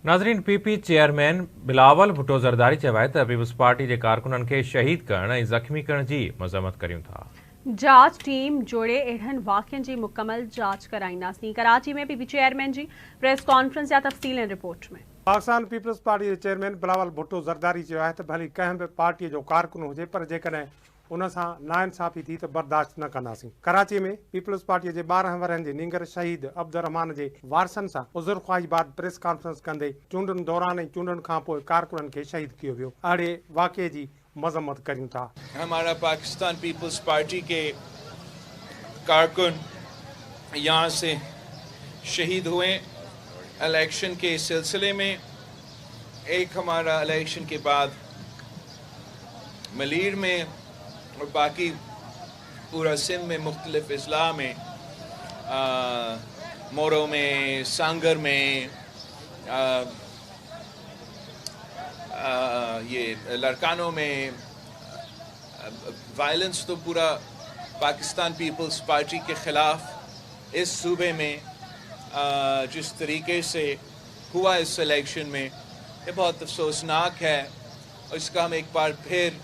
नाज़रीन, PP chairman Bilawal Bhutto Zardari चयो आहे त पीपल्स पार्टी के कारकुननि खे शहीद करण ऐं ज़ख़्मी करण जी मज़म्मत करियूं था। जांच टीम जोड़े अहिड़नि वाक़िअनि जी मुकमल जांच कराईंदासीं। कराची में पीपी चेयरमैन जी प्रेस कॉन्फ्रेंस या तफ़सील रिपोर्ट में। पाकिस्तान पीपल्स पार्टी के चेयरमैन बिलावल भुट्टो ज़रदारी चयो आहे त भली कंहिं बि पार्टीअ जो कारकुन हुजे पर जेकॾहिं उन सां नाइंसाफ़ी थी त बर्दाश्त न कंदासीं। कराची में पीपल्स पार्टीअ जे 12 वरहनि जे नींगर शहीद अब्दुर्रहमान जे वारसनि सां उज़ुर ख़्वाही बाद प्रेस कॉन्फ्रेंस कंदे चूंडनि दौरान ऐं चूंडनि खां पोइ कारकुननि खे शहीद कयो वियो। अहिड़े वाक़िए जी मज़म्मत करियूं था। हमारा पाकिस्तान पीपल्स पार्टी के कारकुन यहाँ से शहीद हुए इलेक्शन के सिलसिले में। एक हमारा इलेक्शन के बाद मलीर में और बाकी पूरा सिंध में मुख्तलिफ अजला में, मोरो में, सांगर में, ये लड़कानों में वायलेंस तो पूरा पाकिस्तान पीपल्स पार्टी के ख़िलाफ़ इस सूबे में जिस तरीके से हुआ इस इलेक्शन में, ये बहुत अफसोसनाक है और इसका हम एक बार फिर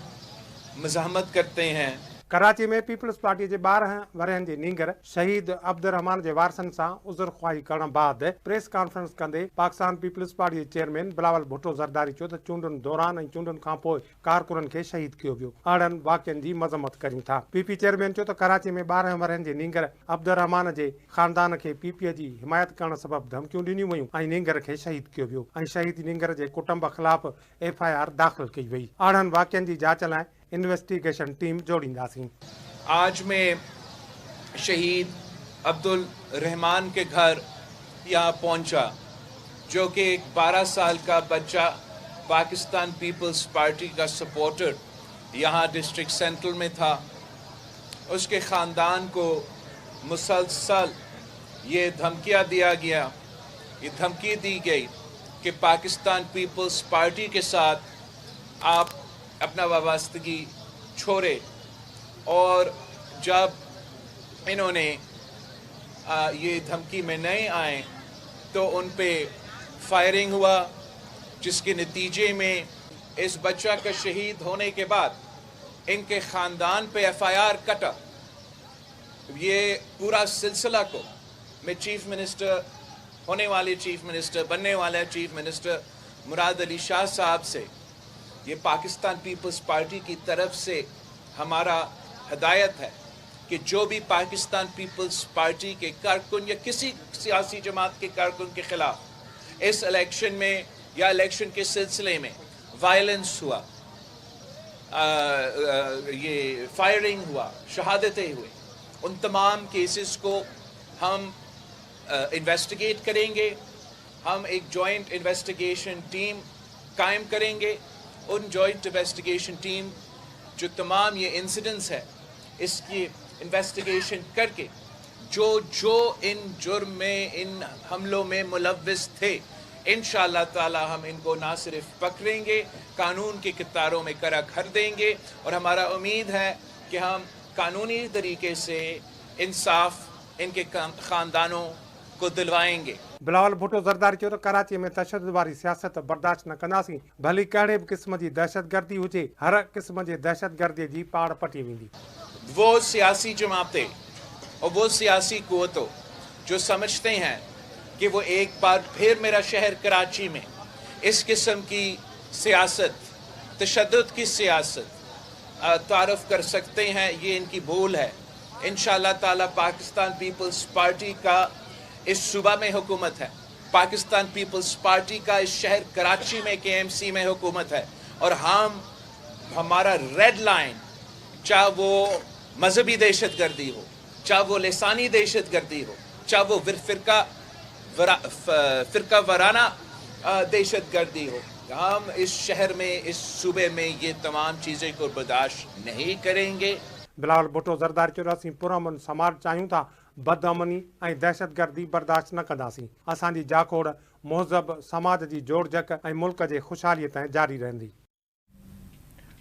मज़ाहमत करते हैं। कराची में पीपल्स पार्टी के 12 वरहनि जे नींगर शहीद अब्दुर्रहमान जे वारसनि सां उज़ुर ख़्वाही करण बाद प्रेस कॉन्फ्रेंस कंदे पाकिस्तान पीपल्स पार्टी के चेयरमैन बिलावल भुट्टो ज़रदारी चयो त चूंडनि दौरान ऐं चूंडनि खां पोइ कारकुननि खे शहीद कयो वियो। अहिड़नि वाक़िअनि जी मज़म्मत करियूं था। पीपी चेयरमैन चयो त कराची में 12 वरहनि जे नींगर अब्दुर्रहमान जे ख़ानदान खे पीपीअ जी हिमायत करण सबबि धमकियूं ॾिनियूं वयूं ऐं नींगर खे शहीद कयो वियो ऐं शहीद नींगर जे कुटुंब ख़िलाफ़ FIR दाख़िल कई वई। अहिड़नि वाक़िअनि जी जांच लाइ इन्वेस्टिगेशन टीम जोड़ींदासीं। आज मैं शहीद अब्दुल रहमान के घर यहाँ पहुँचा, जो कि एक 12 साल का बच्चा पाकिस्तान पीपल्स पार्टी का सपोर्टर यहाँ डिस्ट्रिक्ट सेंट्रल में था। उसके ख़ानदान को मुसलसल ये धमकियाँ दिया गया, ये धमकी दी गई कि पाकिस्तान पीपल्स पार्टी के साथ आप अपना वाबस्तगी छोड़े। और जब इन्होंने ये धमकी में नहीं आए तो उन पे फायरिंग हुआ, जिसके नतीजे में इस बच्चा का शहीद होने के बाद इनके ख़ानदान पे FIR कटा। ये पूरा सिलसिला को मैं चीफ मिनिस्टर, होने वाले चीफ मिनिस्टर, बनने वाले चीफ मिनिस्टर मुराद अली शाह साहब से, ये पाकिस्तान पीपल्स पार्टी की तरफ से हमारा हदायत है कि जो भी पाकिस्तान पीपल्स पार्टी के कारकुन या किसी सियासी जमात के कारकुन के ख़िलाफ़ इस इलेक्शन में या इलेक्शन के सिलसिले में वायलेंस हुआ, ये फायरिंग हुआ, शहादतें हुई, उन तमाम केसेस को हम इन्वेस्टिगेट करेंगे। हम एक जॉइंट इन्वेस्टिगेशन टीम कायम करेंगे। उन जॉइंट इन्वेस्टिगेशन टीम जो तमाम ये इंसिडेंट्स है इसकी इन्वेस्टिगेशन करके जो इन जुर्म में, इन हमलों में मुलव्विस थे, इंशाअल्लाह ताला हम इनको ना सिर्फ पकड़ेंगे, कानून के कितारों में कड़ा कर देंगे और हमारा उम्मीद है कि हम कानूनी तरीके से इंसाफ इनके ख़ानदानों को दिलवाएंगे। बिलावल भुट्टो ज़रदारी चयो त कराची में तशद्दुद वारी सियासत बर्दाश्त न कंदासीं। भली कहिड़े बि क़िस्म जी दहशतगर्दी हुजे, हर क़िस्म जे दहशतगर्दी जी पाड़ पटी वेंदी। वो सियासी जमातें और वो सियासी क़ुव्वतों जो समझते हैं कि वो एक बार फिर मेरा शहर कराची में इस किस्म की सियासत, तशद्दुद की सियासत तारुफ कर सकते हैं, ये इनकी भूल है। इंशाअल्लाह ताला पाकिस्तान पीपल्स पार्टी का इस सूबा में हुकूमत है, पाकिस्तान पीपल्स पार्टी का इस शहर कराची में KMC में हुकूमत है और हमारा रेड लाइन, चाहे वो मजहबी दहशतगर्दी हो, चाहे वो लिसानी दहशतगर्दी हो, चाहे वो फ़िरका वराना दहशतगर्दी हो, हम इस शहर में, इस सूबे में ये तमाम चीज़ें को बर्दाश्त नहीं करेंगे। बिलावल भुट्टो ज़रदारी चयो असीं पुरअमन समाज चाहियूं था, बदअमनी ऐं दहशतगर्दी बर्दाश्त न कंदासीं। असांजी जाखोड़ मुहज़ब समाज जी जोड़जक ऐं मुल्क जे ख़ुशहालीअ ताईं जारी रहंदी।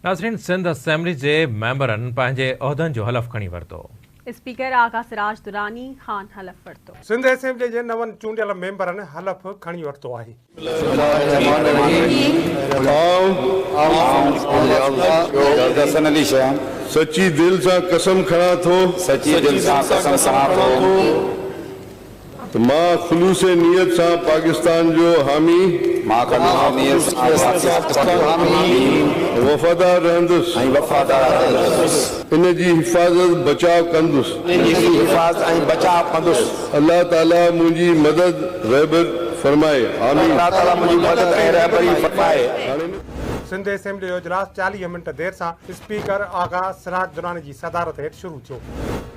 नाज़रीन, सिंध असेंबली जे मेंबरनि पंहिंजे उहिदनि जो हलफ़ खणी वरितो। स्पीकर आगा सिराज दुरानी ख़ान हलफ़ वरितो। सिंध असेंबली जे नवनि चूंडियल मेंबरनि हलफ़ खणी वरितो आहे। सच्ची दिल सां कसम खणा थो त मां ख़ुलूस नियत सां पाकिस्तान जो हामी वफ़ादार रहंदुसि इन जी हिफ़ाज़त बचाव कंदुसि। अल्लाह ताला मुंहिंजी मदद रहबर फरमाए। सिंध असेंबली जो इजलास 40 मिनट देर सां स्पीकर आगा सिराज दुरानी जी सदारत हेठि शुरू थियो।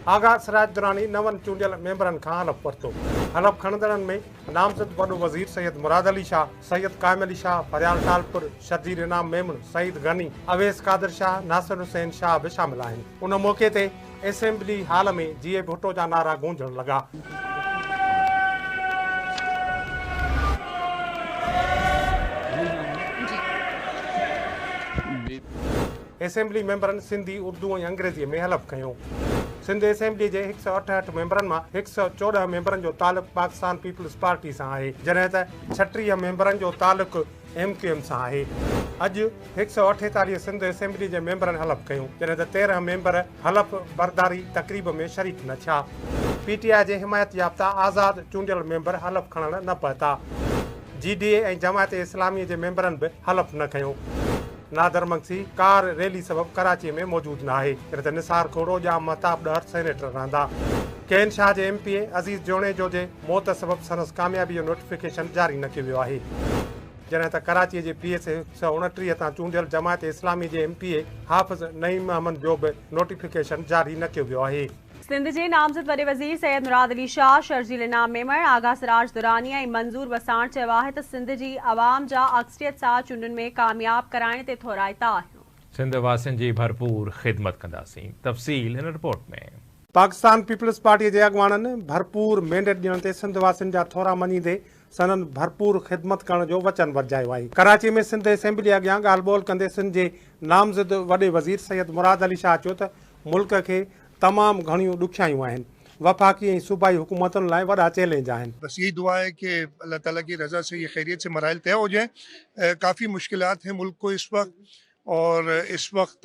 आगा सिराज दुरानी नवनि चूंडियल मेंबरनि खां हलफ़ वरितो। हलफ़ खणंदड़नि में नामज़द वॾो वज़ीर सैयद मुराद अली शाह, सैयद कामिल अली शाह, फरियाल टालपुर, शर्जील इनाम मेमन, सईद गनी, अवेस कादिर शाह, नासिर हुसैन शाह बि शामिल आहिनि। उन मौक़े ते असेंबली हाल में जीए भुट्टो जा नारा गूंजण लॻा। असेंबली मेंबरनि सिंधी, उर्दू ऐं अंग्रेज़ीअ में हलफ़ कयो। सिंध असेंबली जे 168 मेंबरनि मां 114 मेंबरनि जो तालुक़ु पाकिस्तान पीपल्स पार्टी सां आहे, जॾहिं त 36 मेंबरनि जो तालुक़ु MQM सां आहे। अॼु 148 सिंध असेंबली जे मेंबरनि हलफ़ कयूं, जॾहिं त 13 मेंबर हलफ़ बरदारी तक़रीब में शरीक न थिया। PTI जे हिमायत याफ़्ता आज़ाद चूंडियल मेंबर हलफ़ खणण न पहुता। GDA ऐं जमायत इस्लामी जे मेंबरनि बि हलफ़ न कयो। नादर मक्सी कार रैली सबब कराची में मौजूद न आहे, जॾहिं त निसार खोड़ो या महताब ॾह सेनेटर रहंदा। कैन शाह जे MPA अज़ीज़ जोणे जो जे मौत सबब संदसि कामयाबी जो नोटिफिकेशन जारी न कयो वियो आहे, जॾहिं त कराची जे PSA 129 तां चूंडियल जमायत इस्लामी जे MPA हाफ़िज़ नईम अहमद जो बि नोटिफिकेशन जारी न कयो वियो आहे। सिंध जे नामज़द वॾे वज़ीर सैयद मुराद अली शाह, शर्जील इनाम मेमण, आगा सिराज दुरानी ऐं मंज़ूर वसाण चयो आहे त सिंध जी अवाम जा अक्सरियत सां चूंडुनि में कामयाब कराइण ते थोराइता आहियूं। सिंध वासियुनि जी भरपूर ख़िदमत कंदासीं। तफ़सील हिन रिपोर्ट में। पाकिस्तान पीपल्स पार्टी जे अॻवाननि भरपूर मैंडेट ॾियण ते सिंध वासियुनि जा थोरा मञींदे सननि भरपूर ख़िदमत करण जो वचन वरिजायो आहे। कराची में सिंध असेंबली अॻियां ॻाल्हि ॿोल कंदे सिंध जे नामज़द वॾे वज़ीर सैयद मुराद अली शाह चयो त मुल्क खे तमामु घणियूं ॾुखियायूं आहिनि, वफ़ाक़ी ऐं सूबाई हुकूमतुनि लाइ वॾा चैलेंज आहिनि। बस यही दुआ है कि अल्लाह ताला की रज़ा से ये खैरियत से मराइल तय हो जाए। काफ़ी मुश्किलात हैं मुल्क को इस वक्त, और इस वक्त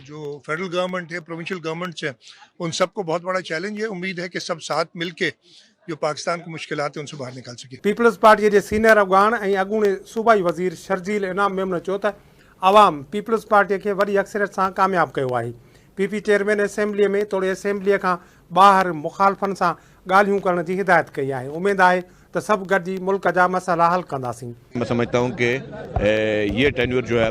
जो फेडरल गवर्नमेंट है, प्रोविंशियल गवर्नमेंट्स हैं, उन सबको बहुत बड़ा चैलेंज है। उम्मीद है कि सब साथ मिल के जो पाकिस्तान की मुश्किलात है उनसे बाहर निकाल सके। पीपल्स पार्टी जे सीनियर अफ़गान ऐं अॻूणे सूबाई वज़ीर शर्जील इनाम मेमन चयो त आवाम पीपल्स पार्टीअ खे वॾी अक्सरियत सां कामयाब कयो आहे। PP चेयरमैन असेंबलीअ में तोड़े असेंबलीअ खां ॿाहिरि मुखालफ़नि सां ॻाल्हियूं करण जी हिदायत कई आहे। उमेद आहे त सभु गॾिजी मुल्क जा मसइला हल कंदासीं। मैं समझता हूँ कि ये टेन्योर जो है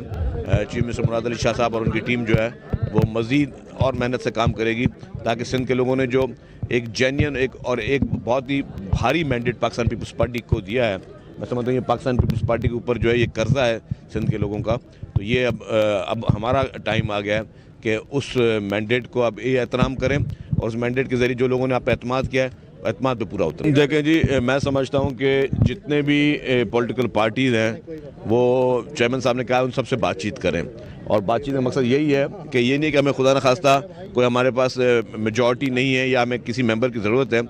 चीफ मिनिस्टर मुराद अली शाह साहब और उनकी टीम जो है वो मज़ीद और मेहनत से काम करेगी, ताकि सिंध के लोगों ने जो एक जेन्युइन एक बहुत ही भारी मैंडेट पाकिस्तान पीपल्स पार्टी को दिया है, मैं समझता हूँ ये पाकिस्तान पीपल्स पार्टी के ऊपर जो है ये कर्जा है सिंध के लोगों का, तो ये अब हमारा टाइम आ गया है कि उस मैंडेट को अब ये एहतराम करें और उस मैंडेट के ज़रिए जो लोगों ने आप पे एतमाद किया है एतमाद पे पूरा उतरें। देखें जी, मैं समझता हूँ कि जितने भी पॉलिटिकल पार्टीज़ हैं वो चेयरमैन साहब ने कहा उन सबसे बातचीत करें, और बातचीत का मकसद यही है कि ये नहीं कि हमें खुदा न खास्ता कोई हमारे पास मेजॉरिटी नहीं है या हमें किसी मेंबर की ज़रूरत है,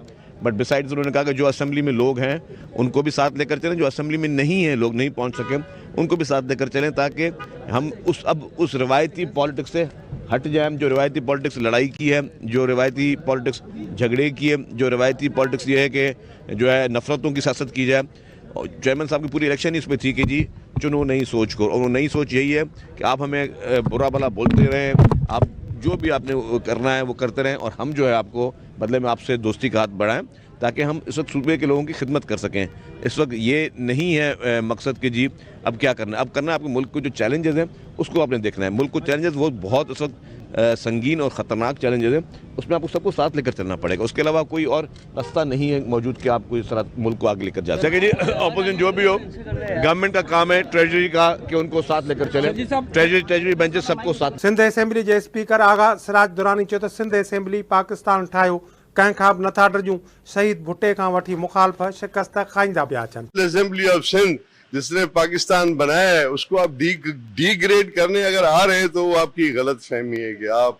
बट बिसाइड्स उन्होंने कहा कि जो असेंबली में लोग हैं उनको भी साथ लेकर चलें, जो असेंबली में नहीं है लोग नहीं पहुँच सके उनको भी साथ लेकर चलें, ताकि हम उस रवायती पॉलिटिक्स से हट जाएं, जो रवायती पॉलिटिक्स लड़ाई की है, जो रवायती पॉलिटिक्स झगड़े की है, जो रवायती पॉलिटिक्स ये है कि जो है नफ़रतों की सियासत की जाए। और चेयरमैन साहब की पूरी इलेक्शन इस पर थी कि जी चुनो नई सोच को, और वो नई सोच यही है कि आप हमें बुरा भला बोलते रहें, आप जो भी आपने करना है वो करते रहें, और हम जो है आपको बदले में आपसे दोस्ती का हाथ बढ़ाएं, ताकि हम इस वक्त सूबे के लोगों की खिदमत कर सकें। इस वक्त ये नहीं है मकसद कि जी अब क्या करना है, अब करना है आपके मुल्क को जो चैलेंजेस हैं उसको आपने देखना है। मुल्क को चैलेंजेस वो बहुत इस वक्त संगीन और ख़तरनाक चैलेंजेस हैं, उसमें आपको सबको साथ लेकर चलना पड़ेगा, उसके अलावा कोई और रास्ता नहीं है मौजूद कि आप इस तरह मुल्क को आगे लेकर जा सके। जी ऑपोजिशन जो भी हो, गवर्नमेंट का काम है ट्रेजरी का कि उनको साथ लेकर चले, ट्रेजरी बेंचेस सबको साथ। सिंध असेंबली जे स्पीकर आगा सिराज दुरानी चयो त सिंध असेंबली पाकिस्तान ठाहियो, कंहिं खां बि नथा ॾिजूं, शहीद भुट्टे खां वठी मुखालफ़ शिकस्त खाईंदा पिया अचनि। असेंबली ऑफ सिंध जिसने पाकिस्तान बनाया है उसको आप डिग्रेड करने अगर आ रहे हैं तो वो आपकी गलत फहमी है कि आप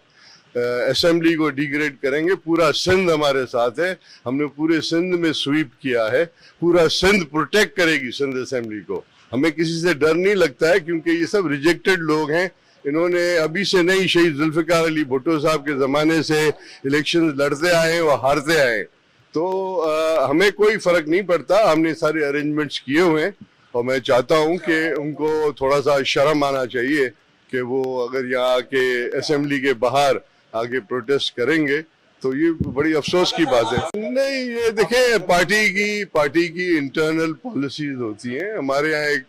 असेंबली को डिग्रेड करेंगे। पूरा सिंध हमारे साथ है, हमने पूरे सिंध में स्वीप किया है, पूरा सिंध प्रोटेक्ट करेगी सिंध असेंबली को। हमें किसी से डर नहीं लगता है, क्योंकि ये सब रिजेक्टेड लोग हैं। इन्होंने अभी से नहीं, शहीद जुल्फिकार अली भुट्टो साहब के ज़माने से इलेक्शन लड़ते आए हैं, वो हारते आए। तो हमें कोई फ़र्क नहीं पड़ता, हमने सारे अरेंजमेंट्स किए हुए हैं। और मैं चाहता हूं कि उनको थोड़ा सा शर्म आना चाहिए कि वो अगर यहाँ के असेंबली के बाहर आगे प्रोटेस्ट करेंगे, तो ये बड़ी अफसोस की बात है। नहीं, ये देखें, पार्टी की इंटरनल पॉलिसीज होती हैं। हमारे यहाँ एक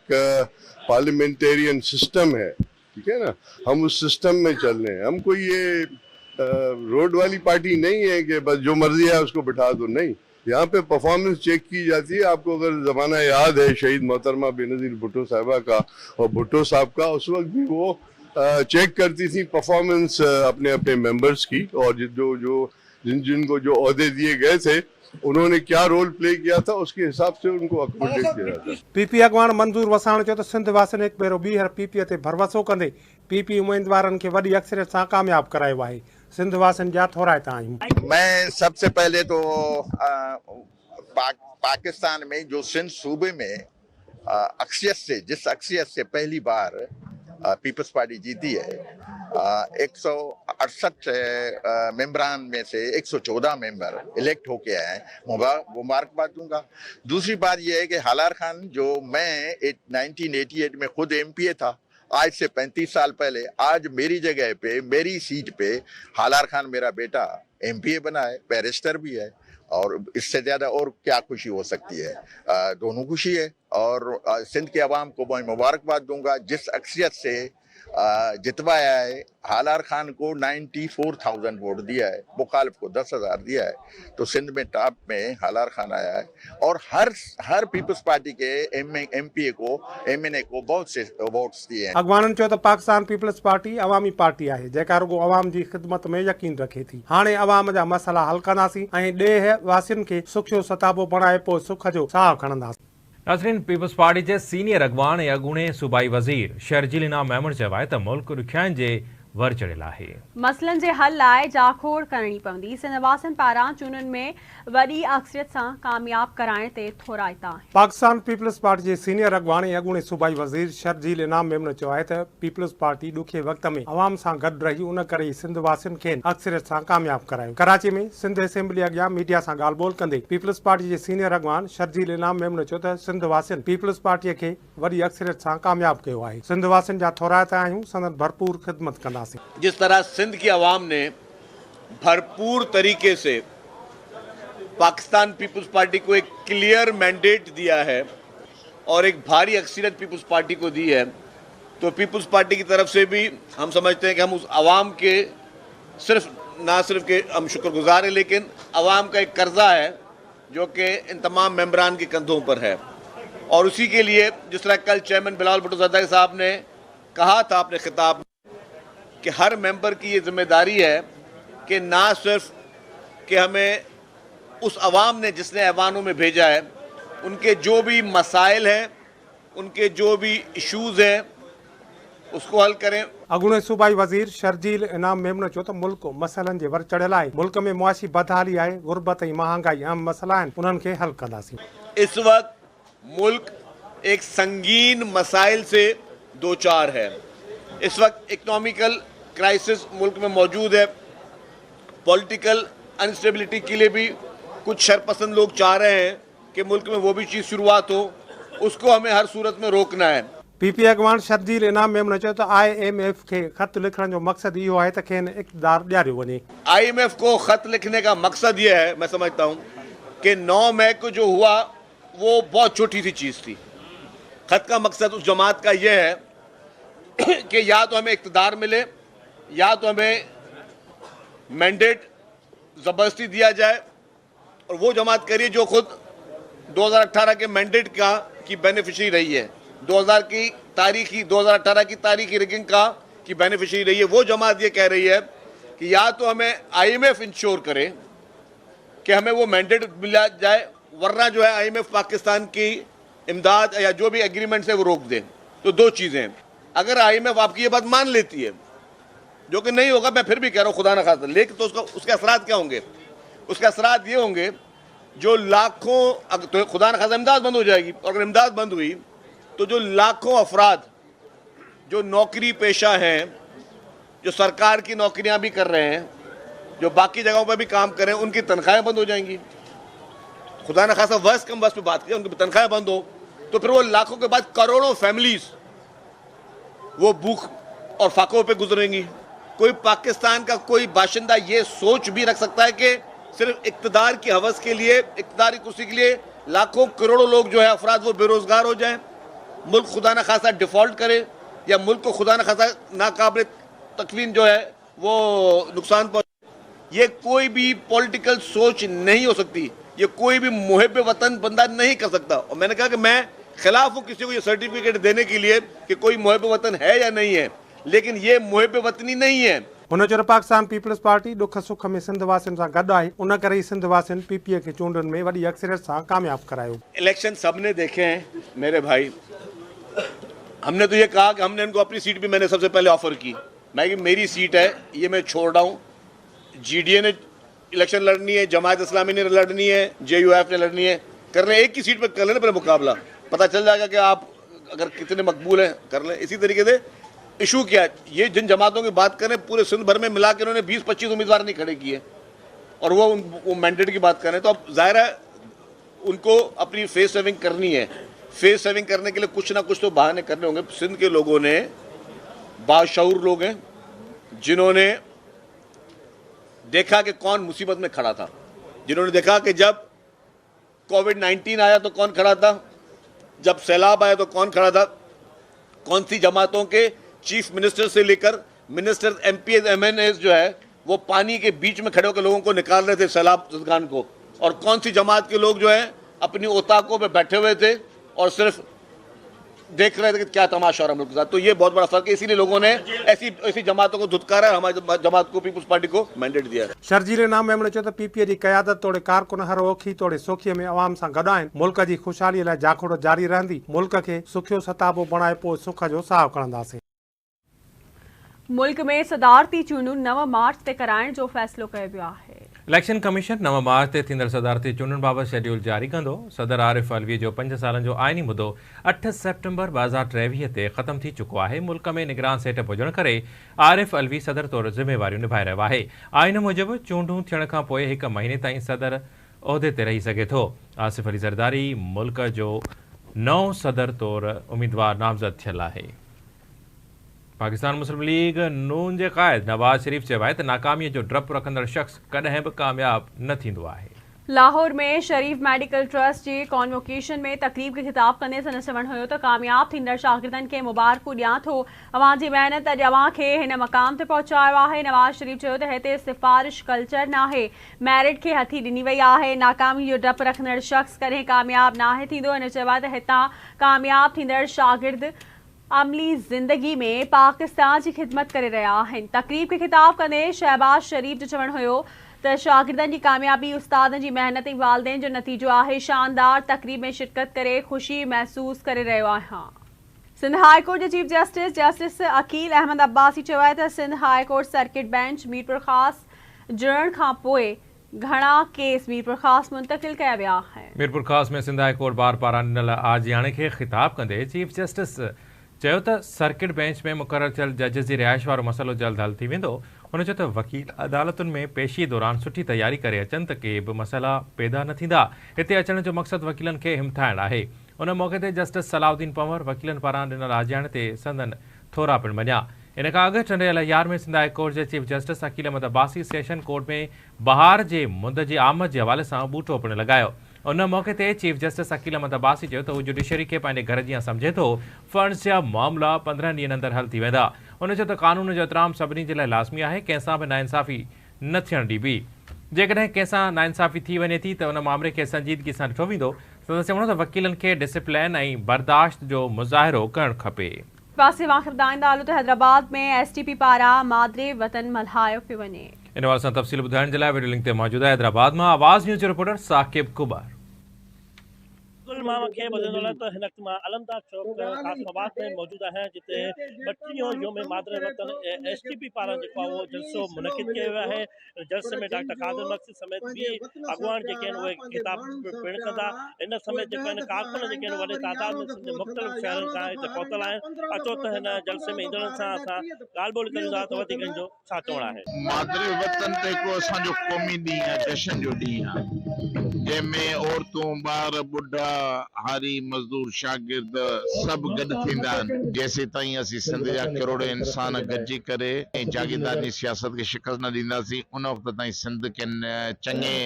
पार्लियामेंटेरियन सिस्टम है, ठीक है ना, हम उस सिस्टम में चल रहे हैं। हम कोई ये रोड वाली पार्टी नहीं है कि बस जो मर्जी है उसको बिठा दो, नहीं। यहाँ पे परफॉर्मेंस चेक की जाती है। आपको अगर जमाना याद है शहीद मोहतरमा बेनज़ीर भुट्टो साहिबा का और भुट्टो साहब का, उस वक्त भी वो चेक करती थी परफॉर्मेंस अपने अपने मेंबर्स की, और जिनको जो ओहदे दिए गए थे उन्होंने क्या रोल प्ले किया था, उसके हिसाब से उनको अकोमोडेट किया जाता है। पीपी अॻवान मंज़ूर वसाण चयो त सिंध वासियुनि हिकु भेरो ॿीहर पीपीअ ते भरवसो कंदे पीपी उम्मीदवारनि खे वॾी अक्सरियत सां कामयाब करायो आहे। सिंध वासियुनि जा थोरा हितां आहियूं। मैं सबसे पहले तो पाकिस्तान में जो सिंध सूबे में जिस अक्सियत से पहली बार पीपल्स पार्टी जीती है, 168 मेंबरान में से 114 मेंबर इलेक्ट होके आए हैं, मुबारकबाद दूंगा। दूसरी बात यह है कि हालार खान, जो मैं 1988 में खुद एमपीए था, आज से 35 साल पहले, आज मेरी जगह पे, मेरी सीट पे हालार खान मेरा बेटा एमपीए बना है, बैरिस्टर भी है, और इससे ज्यादा और क्या खुशी हो सकती है। दोनों खुशी है, और सिंध के अवाम को मैं मुबारकबाद दूंगा जिस अक्सियत से जितवाया है। हालार खान को 94,000 वोट दिया है, मुखालिफ को 10,000 दिया है, तो सिंध में टॉप में हालार खान आया है। और हर पीपल्स पार्टी के एमपीए को, एमएनए को बहुत से वोट्स दिए हैं। अॻवाननि चयो त पाकिस्तान पीपल्स पार्टी अवामी पार्टी आहे जेका रुगो अवाम जी ख़िदमत में यकीन रखे थी। हाणे अवाम जा मसइला हल कंदासीं ऐं ॾेह वासियुनि खे सुखियो सताबो बणाए पोइ सुख जो साह खणंदासीं। नाज़रीन, पीपल्स पार्टी जे सीनियर अॻवान ऐं अॻूणे सूबाई वज़ीर शर्जील इनाम मेमण चयो आहे त मुल्क ॾुखियाईनि जे वर चढ़ियल आहे। मसइलनि जे हल लाइ जाखोड़ करणी पवंदी। सिंध वासियुनि पारां चूंडुनि में वॾी अक्सरियत सां कामयाब कराइण ते थोराइता आहिनि। पाकिस्तान पीपल्स पार्टी जे सीनियर अॻवान ऐं अॻूणे सूबाई वज़ीर शर्जील इनाम मेमण चयो आहे त पीपल्स पार्टी ॾुखे वक़्त में अवाम सां गॾु रही, उन करे ई सिंध वासियुनि खे अक्सरियत सां कामयाब करायो। कराची में सिंध असेंबली अॻियां मीडिया सां ॻाल्हि ॿोल कंदे पीपल्स पार्टी जे सीनियर अॻवान शर्जील इनाम मेमण चयो त सिंध वासियुनि पीपल्स पार्टीअ खे वॾी अक्सरियत सां कामयाब कयो आहे। सिंध वासियुनि जा थोराइता आहियूं, संदन भरपूर ख़िदमत कंदासीं। जिस तरह सिंध की आवाम ने भरपूर तरीके से पाकिस्तान पीपल्स पार्टी को एक क्लियर मैंडेट दिया है और एक भारी अक्सरियत पीपल्स पार्टी को दी है, तो पीपल्स पार्टी की तरफ से भी हम समझते हैं कि हम उस आवाम के ना सिर्फ के हम शुक्रगुजार हैं, लेकिन आवाम का एक कर्जा है जो कि इन तमाम मेंबरान के कंधों पर है। और उसी के लिए जिस तरह कल चेयरमैन बिलावल भुट्टो ज़रदारी साहब ने कहा था अपने खिताब में कि हर मेंबर की ये जिम्मेदारी है कि ना सिर्फ कि हमें उस अवाम ने जिसने ऐवानों में भेजा है उनके जो भी मसाइल हैं, उनके जो भी इश्यूज हैं, उसको हल करें। अॻूणे सूबाई वज़ीर शर्जील इनाम मेमण चयो त मुल्क मसइलनि जे वर चढ़ियल आहे। मुल्क में मुआशी बदहाली आहे, गुरबत ऐं महांगाई अहम मसइला आहिनि, उन्हनि खे हल कंदासीं। इस वक्त मुल्क एक संगीन मसाइल से दो चार है। इस वक्त इकोनॉमिकल क्राइसिस मुल्क में मौजूद है। पॉलिटिकल अनस्टेबिलिटी के लिए भी कुछ शरपसंद लोग चाह रहे हैं कि मुल्क में वो भी चीज़ शुरुआत हो, उसको हमें हर सूरत में रोकना है। पीपी अॻवान शर्जील इनाम मेमण चयो त IMF खे ख़त लिखण जो मक़सदु इहो आहे त खेनि इक़्तिदार ॾियारियो वञे। IMF को ख़त लिखने का मकसद ये है, मैं समझता हूँ कि 9 मई को जो हुआ वो बहुत छोटी सी चीज़ थी। ख़त का मकसद उस जमात का ये है कि या तो हमें इक़्तिदार मिले या तो हमें मैंडेट ज़बरदस्ती दिया जाए, और वो जमात करिए जो खुद 2018 के मैंडेट की बेनिफिशरी रही है, 2018 की तारीखी रिगिंग की बेनिफिशरी रही है। वो जमात ये कह रही है कि या तो हमें IMF इंश्योर करे कि हमें वो मैंडेट मिला जाए, वरना जो है IMF पाकिस्तान की इमदाद या जो भी एग्रीमेंट्स है वो रोक दे। तो दो चीज़ें हैं। अगर IMF आपकी ये बात मान लेती है, जो कि नहीं होगा, मैं फिर भी कह रहा हूँ खुदा न खास्ता, लेकिन तो उसके असरात क्या होंगे? उसके असरात ये होंगे जो लाखों, तो खुदा न खास्ता इमदाद बंद हो जाएगी, और अगर इमदाद बंद हुई तो जो लाखों अफराद जो नौकरी पेशा हैं, जो सरकार की नौकरियां भी कर रहे हैं, जो बाकी जगहों पर भी काम कर रहे हैं, उनकी तनख्वाहें बंद हो जाएंगी। खुदा न खास्ता वर्ष कम वर्ष पे बात करें, उनकी तनख्वाहें बंद हो तो फिर वो लाखों के बाद करोड़ों फैमिलीज वो भूख और फाकों पे गुजरेंगी। कोई पाकिस्तान का कोई बाशिंदा ये सोच भी रख सकता है कि सिर्फ इक्तदार की हवस के लिए, इक्तदार की कुर्सी के लिए लाखों करोड़ों लोग जो है अफराद वो बेरोजगार हो जाएं, मुल्क खुदा न खास्ता डिफॉल्ट करे, या मुल्क को खुदा न खास्ता नाकाबिल तकवीन जो है वो नुकसान पहुंचे? ये कोई भी पॉलिटिकल सोच नहीं हो सकती, ये कोई भी मुहिब वतन बंदा नहीं कर सकता। और मैंने कहा कि मैं खिलाफ हूँ किसी को ये सर्टिफिकेट देने के लिए कि कोई मुहिब वतन है या नहीं है, लेकिन ये मुहिब वतनी नहीं है। हुन चयो पाकिस्तान पीपल्स पार्टी दुख सुख में सिंध वासियुनि सां गॾु आहे, उन करे ही सिंध वासियुनि पीपीए खे चूंडुनि में वॾी अक्सरियत सां कामयाब करायो। इलेक्शन सबने देखे हैं मेरे भाई, हमने तो ये कहा कि हमने इनको अपनी सीट भी मैंने सबसे पहले ऑफर की, मैं कि मेरी सीट है ये मैं छोड़ रहा हूँ, GDA ने इलेक्शन लड़नी है, जमात इस्लामी ने लड़नी है, JUF ने लड़नी है, कर लें, एक ही सीट पर कर लेना पहले मुकाबला, पता चल जाएगा कि आप अगर कितने मकबूल हैं, कर लें। इसी तरीके से इशू किया, ये जिन जमातों की बात करें पूरे सिंध भर में मिला के उन्होंने 20-25 उम्मीदवार नहीं खड़े किए, और वो मैंडेट की बात करें तो अब जाहिर है उनको अपनी फेस सेविंग करनी है। फेस सेविंग करने के लिए कुछ ना कुछ तो बहाने करने होंगे। सिंध के लोगों ने, बाशऊर लोग हैं जिन्होंने देखा कि कौन मुसीबत में खड़ा था, जिन्होंने देखा कि जब कोविड-19 आया तो कौन खड़ा था, जब सैलाब आया तो कौन खड़ा था, कौन सी जमातों के चीफ मिनिस्टर से लेकर मिनिस्टर, MPs, MNAs जो है वो पानी के बीच में खड़े होकर लोगों को निकाल रहे थे सैलाब ज़दगान को, और कौन सी जमात के लोग जो है अपनी ओताकों पे बैठे हुए थे और सिर्फ देख रहे थे कि क्या तमाशा हो रहा है मुल्क के साथ। तो ये बहुत बड़ा फर्क है, इसीलिए लोगों ने ऐसी जमातों को धुतकारा है, हमारी जमात को, पीपल्स पार्टी को मैंडेट दिया है। शर्जील नाम मेमण चयो त पीपीए जी क़यादत तोड़े कारकुन हर ओखी तोड़े सोखीअ में अवाम सां गॾु आहिनि, मुल्क जी ख़ुशहालीअ लाइ जाखोड़ जारी रहंदी, मुल्क खे सुखियो सताबो बणाए पोइ सुख जो साहु खणंदासीं। मुल्क में सदारती चूंडूं 9 मार्च ते कराइण जो फ़ैसिलो कयो वियो आहे। इलेक्शन कमीशन 9 मार्च ते थींदड़ सदारती चूंडुनि बाबति शेड्यूल जारी कंदो। सदर आरिफ अलवी जो 5 सालनि जो आइनी मुदो 8 सेप्टेंबर 2023 ते ख़त्म थी चुको आहे। मुल्क में निगरान सेटअप हुजण करे आरिफ अलवी सदर तौर ज़िम्मेवारियूं निभाए रहियो आहे। आइन मूजिबि चूंडूं थियण खां पोइ 1 महीने ताईं सदर उहिदे ते रही सघे थो। आसिफ अली ज़रदारी मुल्क जो नओं सदर तौर उम्मीदवार नामज़द थियल आहे। पाकिस्तान मुस्लिम लीग नून जे क़ाइद नवाज शरीफ चयो आहे त नाकामीअ जो डपु रखंदड़ शख़्स कॾहिं बि कामयाब न थींदो आहे। लाहौर में शरीफ मेडिकल ट्रस्ट जी कॉन्वोकेशन में तकरीब के खिताब कंदे संदसि चवणु हुयो त कामयाब थींदड़ शागिर्दनि खे मुबारकूं ॾियां थो। अवां जी महिनत अॼु अवां खे हिन मक़ाम ते पहुचायो आहे। नवाज शरीफ चयो त हिते सिफ़ारिश कल्चर नाहे, मैरिट खे हथी ॾिनी वई आहे। नाकामी जो डपु रखंदड़ शख़्स कॾहिं कामयाब नाहे थींदो। हिन चयो आहे त हितां कामयाब थींदड़ शागिर्द अमली ज़िंदगी में पाकिस्तान की खिदमत करे रहा आहिनि। तकरीब के खिताब कंदे शहबाज शरीफ जो चवणु हुयो त शागिर्दनि जी कामयाबी उस्तादनि जी महिनत ऐं वालिदैन जो नतीजो आहे। शानदार तकरीब में शिरकत करे ख़ुशी महसूस करे रहियो आहियां। सिंध हाई कोर्ट के चीफ जस्टिस अकील अहमद अब्बासी चयो आहे त Sindh high court circuit bench Mirpur Khas जुड़ण खां पोइ घणा केस मीरपुर ख़ास मुंतकिल कया विया आहिनि। मीरपुर ख़ास में सिंध हाई कोर्ट बार पारां ॾिनल आजियाणे खे ख़िताब कंदे चीफ जस्टिस चयो त सर्किट बेंच में मुक़रर थियल जजिस जी रिहाइश वारो मसइलो जल्द हल थी वेंदो। हुन चयो त वकील अदालतुनि में पेशी दौरान सुठी तयारी करे अचनि त के बि मसइला पैदा न थींदा। हिते अचण जो मक़सदु वकीलनि खे हिमथाइण आहे। उन मौक़े ते जस्टिस सलाउद्दीन पंवर वकीलनि पारां ॾिनल आजियाणे ते संदन थोरा पिणु मञिया। इन खां अॻु चंडियल यार में सिंध हाई कोर्ट जे chief justice Aqeel Ahmed Abbasi session court में बहार जे मुंद जी आमद जे हवाले सां बूटो पिणु लॻायो। उन मौक़े ते चीफ जस्टिस अकील अहमद अब्बासी चयो त हू जुडिशरी खे पंहिंजे घर जीअं सम्झे थो। फंड्स जा मामला 15 ॾींहंनि अंदरि हल थी वेंदा। उन चयो त कानून जो एतिराम सभिनी जे लाइ लाज़मी आहे, कंहिंसां बि नाइंसाफ़ी न थियण ॾिबी। जेकॾहिं कंहिंसां नाइंसाफ़ी थी वञे थी त उन मामले खे संजीदगी सां ॾिठो वेंदो। संदसि चवणो त वकीलनि खे डिसिप्लिन ऐं बर्दाश्त जो मुज़ाहिरो करणु खपे। पासे वाक़िफ़ ॿुधाईंदा त हैदराबाद में STP पारां मादरे वतन मल्हायो पियो वञे। इन वारे सां तफ़सील ॿुधाइण जे लाइ वीडियो लिंक ते मौजूदु आहे हैदराबाद मां आवाज़ न्यूज़ जो रिपोर्टर साकिब कुबर। बिल्कुलु मां खे ॿुधंदो त हिन वक़्तु मां अलमदार चौक कासमाबाद में मौजूदु आहियां, जिते 32 योम मादरे वतन STP पारां जेको आहे उहो जलसो मुनक़िद कयो वियो आहे। जलसे में डॉक्टर कादिर मक़सद समेत ॿी अॻुवान जेके आहिनि उहे ख़िताब पिणु कंदा। इन समेत जेके आहिनि कारकुन जेके आहिनि वॾे तादाद में सिंध मुख़्तलिफ़ शहरनि खां हिते पहुतल आहिनि। अचो त हिन जलसे में ईंदड़नि सां असां ॻाल्हि ॿोली कयूं था त वधीक जो छा चवणु आहे। मादरे वतन ते को असांजो क़ौमी ॾींहुं आहे, जशन जो ॾींहुं आहे, जंहिंमें औरतूं ॿार ॿुढा हारी मज़दूर शागिर्द सभु गॾु थींदा आहिनि। जेसीं ताईं असीं सिंध जा किरोड़ इंसान गॾिजी करे ऐं जागीरदारी सियासत खे शिकस्त न ॾींदासीं, उन वक़्त ताईं सिंध खे चङे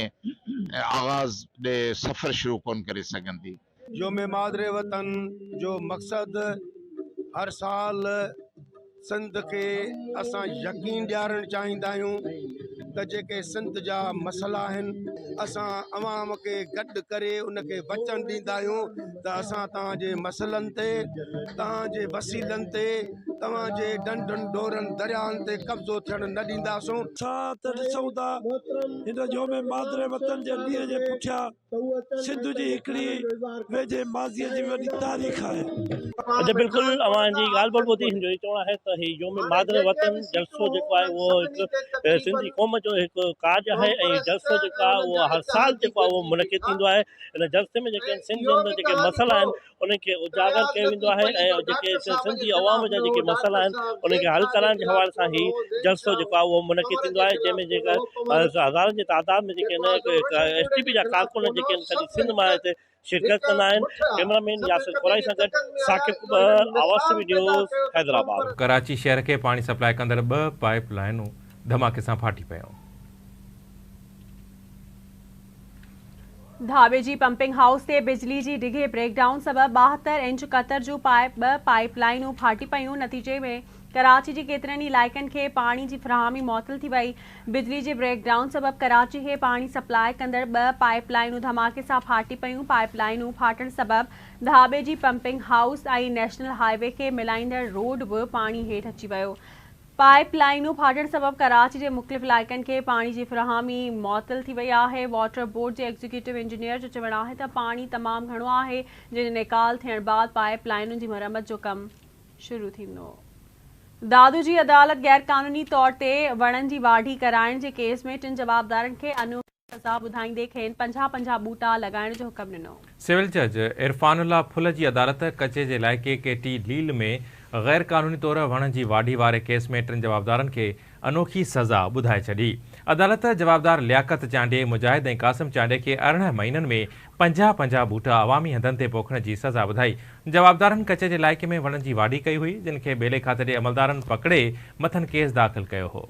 आगाज़ ॾे सफ़र शुरू कोन करे सघंदी। योम मादरे वतन जो मक़सदु हर साल सिंध खे असां यकीन ॾियारणु चाहींदा आहियूं त जेके सिंध जा मसइला आहिनि असां अवाम खे गॾु करे उनखे वचन ॾींदा आहियूं त असां तव्हांजे मसइलनि ते, तव्हांजे वसीलनि ते, तव्हांजे डंडनि डोरनि दरियाहनि ते कब्ज़ो थियणु न ॾींदासूं। छा त ॾिसूं था हिन योम मादरे वतन जे ॾींहं जे पुठियां सिंध जी हिकिड़ी वेझे माज़ीअ जी वॾी तारीख़ आहे। बिल्कुलु अवां जी ॻाल्हि ॿोल ॿुधी, हिनजो चवणु आहे त ही योम मादरे वतन जलसो जेको आहे उहो हिकु सिंधी क़ौम जो हिकु काज आहे ऐं जलसो जेको आहे उहो हर साल जेको आहे उहो मुनक़िद थींदो आहे। इन जलसे में जेके सिंध जे अंदरि जेके मसइला आहिनि उनखे उजागर कयो वेंदो आहे ऐं जेके सिंधी अवाम जा जेके मसइला आहिनि उनखे हल करण जे हवाले सां ही जलसो जेको आहे उहो मुनक़िद थींदो आहे, जंहिंमें जेका हज़ारनि जी तादाद में जेके STP जा कारकुन जेके आहिनि सॼी सिंध मां हिते शिरकत कंदा आहिनि। कैमरामैन यासिर कुराई सां गॾु साकिब आवाज़ TV न्यूज़ हैदराबाद। कराची शहर खे पाणी सप्लाई कंदड़ 2 पाइप लाइनूं धमाके सां फाटी पियूं। धाबे जी पंपिंग हाउस ते बिजली जी डिघे ब्रेकडाउन सबब 72 इंच कतर जूं 2 पाइप लाइनूं फाटी पियूं। नतीजे में कराची जी केतिरनि इलाइक़नि खे पाणी जी फ़राहमी मुअत्तल थी वई। बिजली जे ब्रेकडाउन सबब कराची खे पाणी सप्लाई कंदड़ 2 पाइप लाइनूं धमाके सां फाटी पियूं। पाइप लाइनूं फाटण सबब धाबे जी पंपिंग हाउस ऐं नेशनल हाईवे खे मिलाईंदड़ रोड बि पाणी हेठि अची वियो। पाइप लाइनूं फाटण सबब कराची जे मुख़्तलिफ़ इलाइक़नि खे पाणी जी फ़राहमी मुअत्तल थी वई आहे। वाटर बोर्ड जे एग्जीक्यूटिव इंजीनियर जो चवणु आहे त पाणी तमामु घणो आहे, जंहिंजो निकाल थियण बाद पाइप लाइनुनि जी मरम्मत जो कमु शुरू थींदो। दादू जी अदालत गैर कानूनी तौर ते वणनि जी वाढी कराइण जे केस में 3 जवाबदारनि खे अनोखी सज़ा ॿुधाईंदे खेनि 50-50 बूटा लॻाइण जो हुकुम ॾिनो। सिविल जज इरफानुल्लाह फुल जी अदालत कचे जे इलाइक़े केटी लील में गैर कानूनी तौर वणनि जी वाढी वारे केस में 3 जवाबदारनि खे अनोखी सज़ा ॿुधाए छॾी। अदालत जवाबदार लियाकत चांडे, मुजाहिद ऐं कासिम चांडे खे 18 महीननि में 50-50 बूटा अवामी हंधनि ते पोखण जी सज़ा ॿुधाई। जवाबदारनि कचे जे इलाइक़े में वणनि जी वाढी कई हुई, जिन खे बेले खाते जे अमलदारनि पकड़े मथनि केस दाख़िल कयो हो।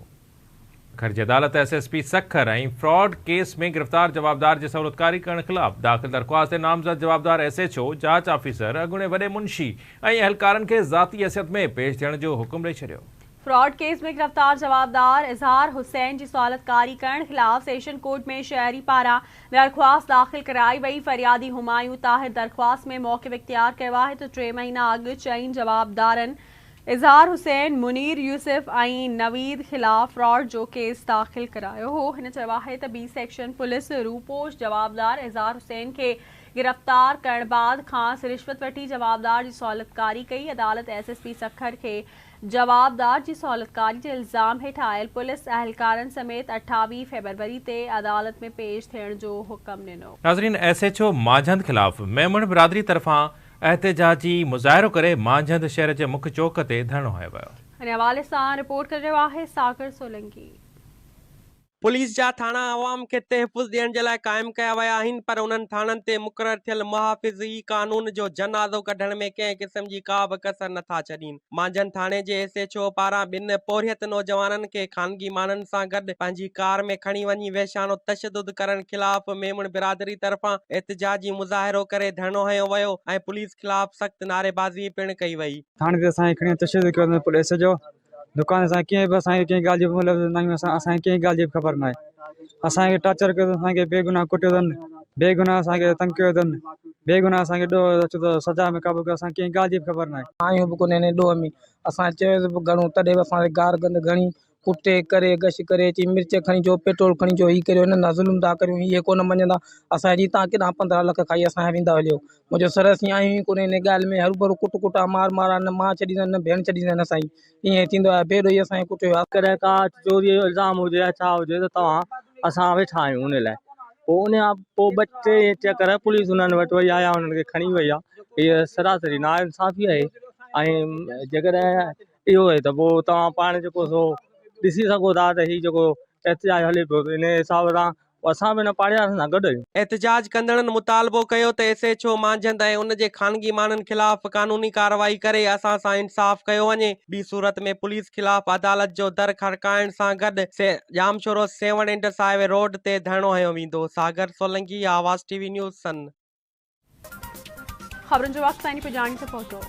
खर्च अदालत SSP सखर ऐं फ्रॉड केस में गिरफ़्तार जवाबदार जी सहूलियतकारी करण ख़िलाफ़ दाख़िल दरख़्वास्त ते नामज़द जवाबदार SHO, जांच ऑफिसर, अॻूणे वॾे मुंशी ऐं अहलकारनि खे ज़ाती हैसियत में पेश थियण जो हुकुम ॾेई छॾियो। फ्रॉड केस में गिरफ्तार जवाबदार इज़हार हुसैन जी सहूलियतकारी करण ख़िलाफ़ सेशन कोर्ट में शहरी पारां दरख़्वास्त दाख़िल कराई वई। फरियादी हुमायूं ताहिर दरख़्वास्त में मौक़िफ़ इख्तियार कयो आहे त 3 महीना अॻु 4 जवाबदारनि इज़हार हुसैन, मुनीर यूसुफ ऐं नवीद ख़िलाफ़ फ्रॉड जो केस दाख़िल करायो हो। हिन चयो आहे त B सेक्शन पुलिस रूपोश जवाबदार इज़हार हुसैन खे गिरफ़्तार करण बाद खांस रिश्वत वठी जवाबदार जी सहूलियतकारी कई। अदालत SSP सखर खे जवाबदार जी सहूलियतकारी जे इल्ज़ाम हेठि आयल पुलिस अहलकारनि समेत 28 फरवरी ते अदालत में पेश थियण जो हुकुम ॾिनो। नाज़रीन, SHO मांझंद ख़िलाफ़ मेमण बिरादरी तरफ़ां एहतजाजी मुज़ाहिरो करे मांझंद शहर जे मुख्य चौक ते धरणो हयो वियो। हिन हवाले सां रिपोर्ट करे रहियो आहे सागर सोलंकी। पुलिस जा थाना आवाम खे तहफ़ुज़ ॾियण जे लाइ क़ाइमु कया विया आहिनि, पर उन्हनि थाननि ते मुक़ररु थियल मुहाफ़िज़ी क़ानून जो जनाज़ो कढण में कंहिं क़िस्म जी का बि कसर नथा छॾीनि। मांझंद थाने जे SHO पारां 2 पोरियत नौजवाननि खे ख़ानगी माण्हुनि सां गॾु पंहिंजी कार में खणी वञी वहशानो तशदुद करण ख़िलाफ़ मेमण बिरादरी तरफ़ां एहतजाजी मुज़ाहिरो करे धरणो हयो वियो ऐं पुलिस ख़िलाफ़ सख़्त नारेबाज़ी पिणु कई वई। थाने ते असांखे खणी तशदुद कयो पुलिस जो दुकान सां कीअं बि असांखे कंहिं ॻाल्हि जी मतिलबु असांखे कंहिं ॻाल्हि जी ख़बर न आहे। असांखे टॉर्चर कयो, असांखे बेगुनाह कुटियो अथनि, बेगुनाह असांखे तंग कयो अथनि, बेगुनाह असांखे ॾोह सज़ा में काबू कयो। असांखे कंहिं ॻाल्हि जी ख़बर न आहे। आहियूं बि कोन्हे ॾोह में, असां चयो बि घणो तॾहिं बि असांखे गार गंद घणी कुटे करे गश करे अची मिर्च खणी जो पेट्रोल खणी जो ही करियो हिननि ज़ुल्म था करियूं इहे कोन मञंदा असांजी तव्हां केॾा 15 लाख खाई असांजा वेंदा हलियो मुंहिंजो सरस ईअं आहियूं कोन्हे हिन ॻाल्हि में हरू भरू कुटा मार न मां छॾींदा न भेण छॾींदा न असांजी ईअं थींदो आहे बेड़ो ई असांखे कुटियो आहे कॾहिं का चोरी जो इल्ज़ाम हुजे या छा हुजे त तव्हां असां वेठा आहियूं उन लाइ पोइ उन खां पोइ 2-3 चकर पुलिस उन्हनि वटि वई आहे उन्हनि खे खणी वई आहे हीअ सरासरी नाइंसाफ़ी आहे ऐं जेकॾहिं इहो आहे त पोइ तव्हां पाण जेको सो ॾिसी सघो था त हीउ जेको एहतिजाज हले पियो इन हिसाब सां असां बि न पाड़ियासीं सां गॾु आहियूं। एहतजाज कंदड़नि मुतालबो कयो त SHO मांझंद ऐं उन जे ख़ानगी माण्हुनि ख़िलाफ़ कानूनी कार्रवाई करे असां सां इंसाफ़ कयो वञे। ॿी सूरत में पुलिस ख़िलाफ़ अदालत जो दर खड़काइण सां गॾु जामशोरो 7 इंटस हाईवे रोड ते धरणो हयो वेंदो। सागर सोलंकी, आवाज़ TV न्यूज़ सन। ख़बरुनि जो वक़्तु पहुचो।